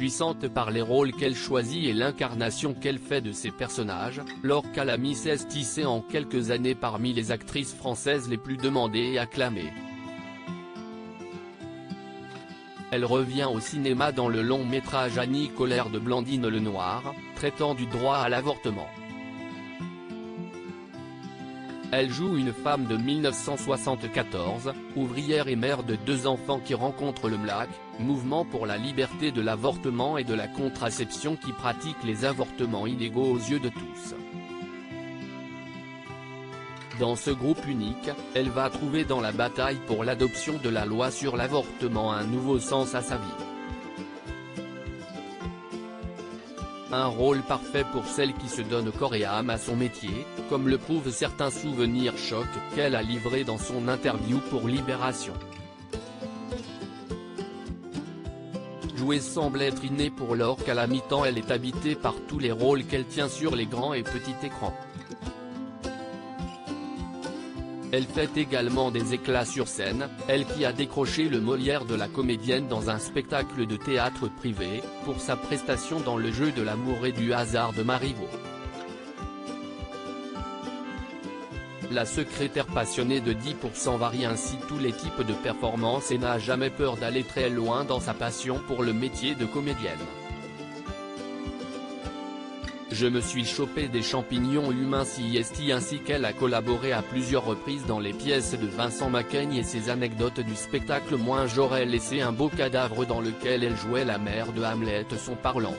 puissante par les rôles qu'elle choisit et l'incarnation qu'elle fait de ses personnages, Laure Calamy s'est tissée en quelques années parmi les actrices françaises les plus demandées et acclamées. Elle revient au cinéma dans le long métrage Annie Colère de Blandine Lenoir, traitant du droit à l'avortement. Elle joue une femme de 1974, ouvrière et mère de 2 enfants qui rencontre le MLAC, mouvement pour la liberté de l'avortement et de la contraception qui pratique les avortements illégaux aux yeux de tous. Dans ce groupe unique, elle va trouver dans la bataille pour l'adoption de la loi sur l'avortement un nouveau sens à sa vie. Un rôle parfait pour celle qui se donne corps et âme à son métier, comme le prouvent certains souvenirs chocs qu'elle a livrés dans son interview pour Libération. Jouer semble être inné pour Laure Calamy tant elle est habitée par tous les rôles qu'elle tient sur les grands et petits écrans. Elle fait également des éclats sur scène, elle qui a décroché le Molière de la comédienne dans un spectacle de théâtre privé, pour sa prestation dans Le jeu de l'amour et du hasard de Marivaux. La secrétaire passionnée de 10% varie ainsi tous les types de performances et n'a jamais peur d'aller très loin dans sa passion pour le métier de comédienne. Je me suis chopé des champignons humains ainsi qu'elle a collaboré à plusieurs reprises dans les pièces de Vincent Macaigne et ses anecdotes du spectacle Moins j'aurais laissé un beau cadavre dans lequel elle jouait la mère de Hamlet sont parlantes.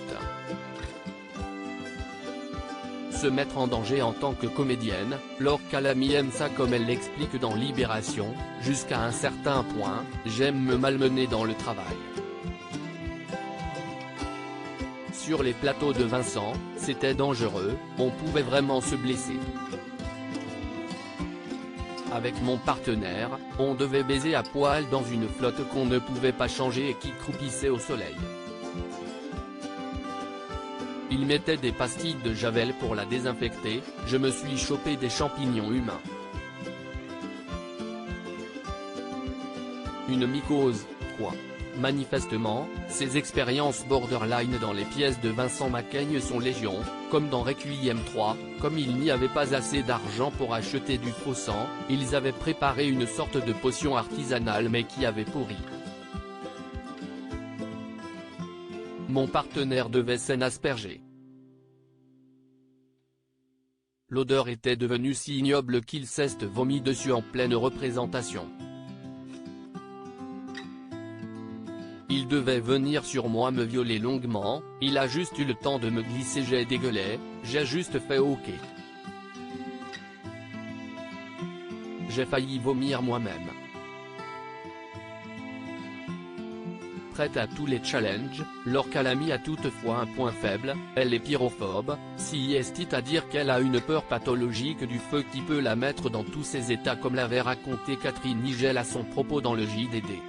Se mettre en danger en tant que comédienne, Laure Calamy aime ça comme elle l'explique dans Libération, jusqu'à un certain point, j'aime me malmener dans le travail. Sur les plateaux de Vincent, c'était dangereux, on pouvait vraiment se blesser. Avec mon partenaire, on devait baiser à poil dans une flotte qu'on ne pouvait pas changer et qui croupissait au soleil. Il mettait des pastilles de Javel pour la désinfecter, je me suis chopé des champignons humains. Une mycose, quoi. Manifestement, ces expériences borderline dans les pièces de Vincent Macaigne sont légion, comme dans Requiem 3, comme il n'y avait pas assez d'argent pour acheter du faux sang, ils avaient préparé une sorte de potion artisanale mais qui avait pourri. Mon partenaire devait s'en asperger. L'odeur était devenue si ignoble qu'il s'est vomi dessus en pleine représentation. Il devait venir sur moi me violer longuement, il a juste eu le temps de me glisser, j'ai dégueulé, j'ai juste fait ok. J'ai failli vomir moi-même. Prête à tous les challenges, Laure Calamy a toutefois un point faible, elle est pyrophobe, si est à dire qu'elle a une peur pathologique du feu qui peut la mettre dans tous ses états comme l'avait raconté Catherine Nigel à son propos dans le JDD.